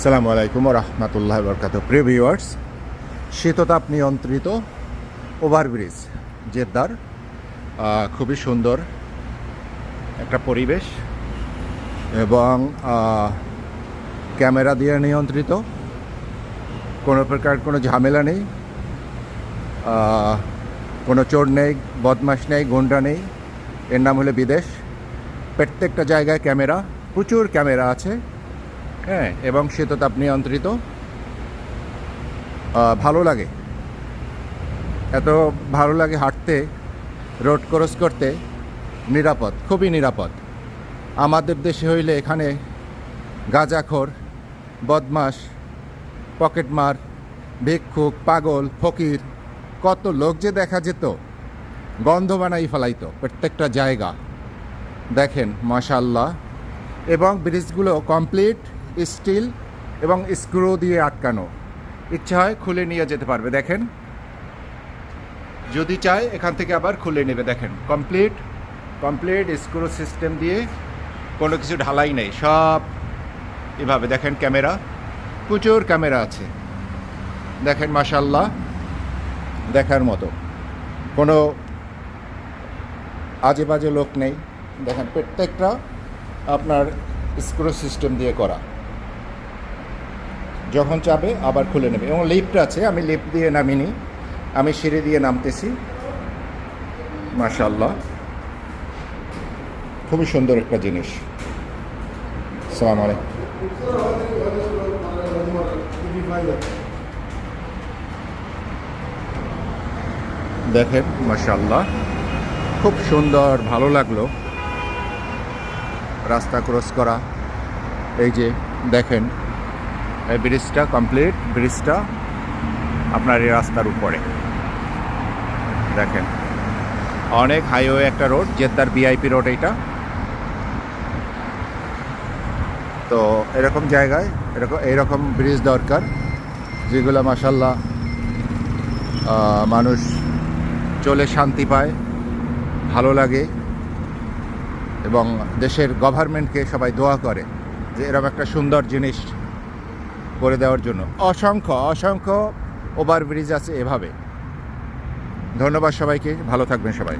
আসসালামু আলাইকুম ওয়া রাহমাতুল্লাহি ওয়া বারাকাতুহু। প্রিয় ভিউয়ার্স, শীততাপ নিয়ন্ত্রিত ওভারব্রিজ জেদ্দার খুবই সুন্দর একটা পরিবেশ এবং ক্যামেরা দিয়ে নিয়ন্ত্রিত, কোনো প্রকার কোনো ঝামেলা নেই, কোনো চোর নেই, বদমাশ নেই, গুন্ডা নেই। এর নাম হলো বিদেশ। প্রত্যেকটা জায়গায় ক্যামেরা, প্রচুর ক্যামেরা আছে, হ্যাঁ, এবং শীততাপ নিয়ন্ত্রিত। ভালো লাগে, এত ভালো লাগে হাঁটতে, রোড ক্রস করতে, নিরাপদ, খুবই নিরাপদ। আমাদের দেশে হইলে এখানে গাঁজাখোর, বদমাশ, পকেটমার, ভিক্ষুক, পাগল, ফকির, কত লোক যে দেখা যেত, গন্ধ বানাই ফেলাইতো প্রত্যেকটা জায়গা। দেখেন মাশাআল্লাহ, এবং ব্রিজগুলো কমপ্লিট স্টিল এবং স্ক্রু দিয়ে আটকানো। ইচ্ছা হয় খুলে নিয়ে যেতে পারবে, দেখেন, যদি চায় এখান থেকে আবার খুলে নেবে। দেখেন কমপ্লিট স্ক্রু সিস্টেম দিয়ে, কোনো কিছু ঢালাই নেই, সব এভাবে। দেখেন ক্যামেরা, প্রচুর ক্যামেরা আছে, দেখেন মাশাআল্লাহ, দেখার মতো, কোনো আজে বাজে লোক নেই। দেখেন প্রত্যেকটা আপনার স্ক্রু সিস্টেম দিয়ে করা, যখন চাবে আবার খুলে নেবে। এবং লিফট আছে, আমি লিফট দিয়ে নামিনি, আমি সিঁড়ি দিয়ে নামতেছি। মাশাআল্লাহ, খুবই সুন্দর একটা জিনিস। আসসালামু আলাইকুম। দেখেন মাশাআল্লাহ, খুব সুন্দর, ভালো লাগলো রাস্তা ক্রস করা। এই যে দেখেন, এই ব্রিজটা কমপ্লিট, ব্রিজটা আপনার এই রাস্তার উপরে। দেখেন অনেক হাইওয়ে একটা রোড, জেদ্দার ভিআইপি রোড এইটা। তো এরকম জায়গায় এইরকম ব্রিজ দরকার, যেগুলো মাশাআল্লাহ মানুষ চলে শান্তি পায়, ভালো লাগে, এবং দেশের গভর্নমেন্টকে সবাই দোয়া করে যে এরকম একটা সুন্দর জিনিস করে দেওয়ার জন্য। অসংখ্য ওভারব্রিজ আছে এভাবে। ধন্যবাদ সবাইকে, ভালো থাকবেন সবাই।